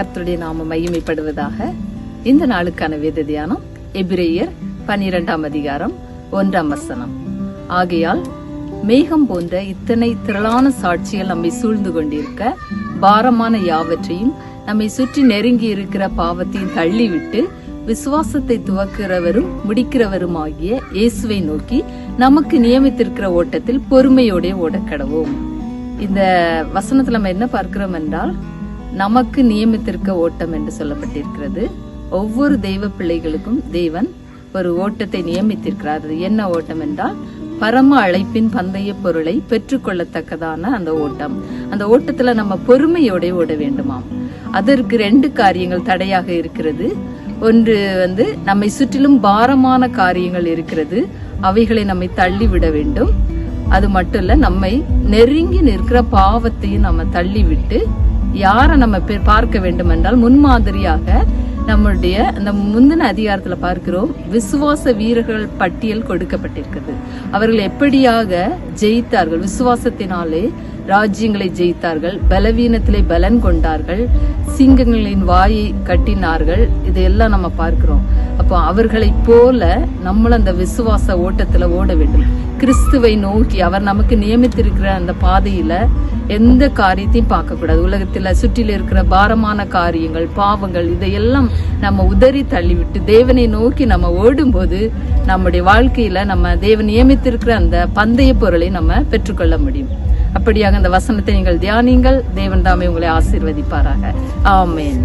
கர்த்தருடைய நாமம் மகிமைப்படுவதாக. இந்த நாளுக்கான வேத தியானம் எபிரேயர் 12ஆம் அதிகாரம் 1ஆம் வசனம். ஆகையால் மேகம் போன்ற இத்தனை திரளான சாட்சிகள் நம்மை சூழ்ந்து கொண்டிருக்க, பாரமான யாவற்றையும் நம்மை சுற்றி நெருங்கி இருக்கிற பாவத்தையும் தள்ளிவிட்டு விசுவாசத்தை துவக்கிறவரும் முடிக்கிறவரும் ஆகிய இயேசுவை நோக்கி நமக்கு நியமித்திருக்கிற ஓட்டத்தில் பொறுமையோட ஓடக்கடவோம். இந்த வசனத்துல நம்ம என்ன பார்க்கிறோம் என்றால், நமக்கு நியமித்திருக்க ஓட்டம் என்று சொல்லப்பட்டிருக்கிறது. ஒவ்வொரு தெய்வ பிள்ளைகளுக்கும் தேவன் ஒரு ஓட்டத்தை நியமித்திருக்கிறார். என்ன ஓட்டம் என்றால், பரம அழைப்பின் பந்தய பொருளை பெற்றுக்கொள்ளத்தக்கதான அந்த ஓட்டம். அந்த ஓட்டத்துல நம்ம பொறுமையோட ஓட வேண்டுமாம். அதற்கு 2 காரியங்கள் தடையாக இருக்கிறது. ஒன்று நம்மை சுற்றிலும் பாரமான காரியங்கள் இருக்கிறது, அவைகளை நம்மை தள்ளிவிட வேண்டும். அது மட்டும் இல்ல, நம்மை நெருங்கி நிற்கிற பாவத்தையும் நம்ம தள்ளிவிட்டு யாரை நம்ம பார்க்க வேண்டும் என்றால், முன்மாதிரியாக நம்மளுடைய அந்த முந்தின அதிகாரத்துல பார்க்கிறோம், விசுவாச வீரர்கள் பட்டியல் கொடுக்கப்பட்டிருக்கிறது. அவர்கள் எப்படியாக ஜெயித்தார்கள், விசுவாசத்தினாலே ராஜ்யங்களை ஜெயித்தார்கள், பலவீனத்திலே பலன் கொண்டார்கள், சிங்கங்களின் வாயை கட்டினார்கள். இதையெல்லாம் நம்ம பார்க்கிறோம். அப்போ அவர்களை போல நம்மளும் அந்த விசுவாச ஓட்டத்துல ஓட வேண்டும். கிறிஸ்துவை நோக்கி அவர் நமக்கு நியமித்திருக்கிற அந்த பாதையில எந்த காரியத்தையும் பார்க்க கூடாது. உலகத்துல சுற்றில இருக்கிற பாரமான காரியங்கள், பாவங்கள், இதையெல்லாம் நம்ம உதறி தள்ளிவிட்டு தேவனை நோக்கி நம்ம ஓடும்போது நம்முடைய வாழ்க்கையில நம்ம தேவன் நியமித்திருக்கிற அந்த பந்தய பொருளை நம்ம பெற்றுக்கொள்ள முடியும். அப்படியாக அந்த வசனத்தை நீங்கள் தியானிங்கள். தேவன் தாமே உங்களை ஆசீர்வதிப்பாராக. ஆமென்.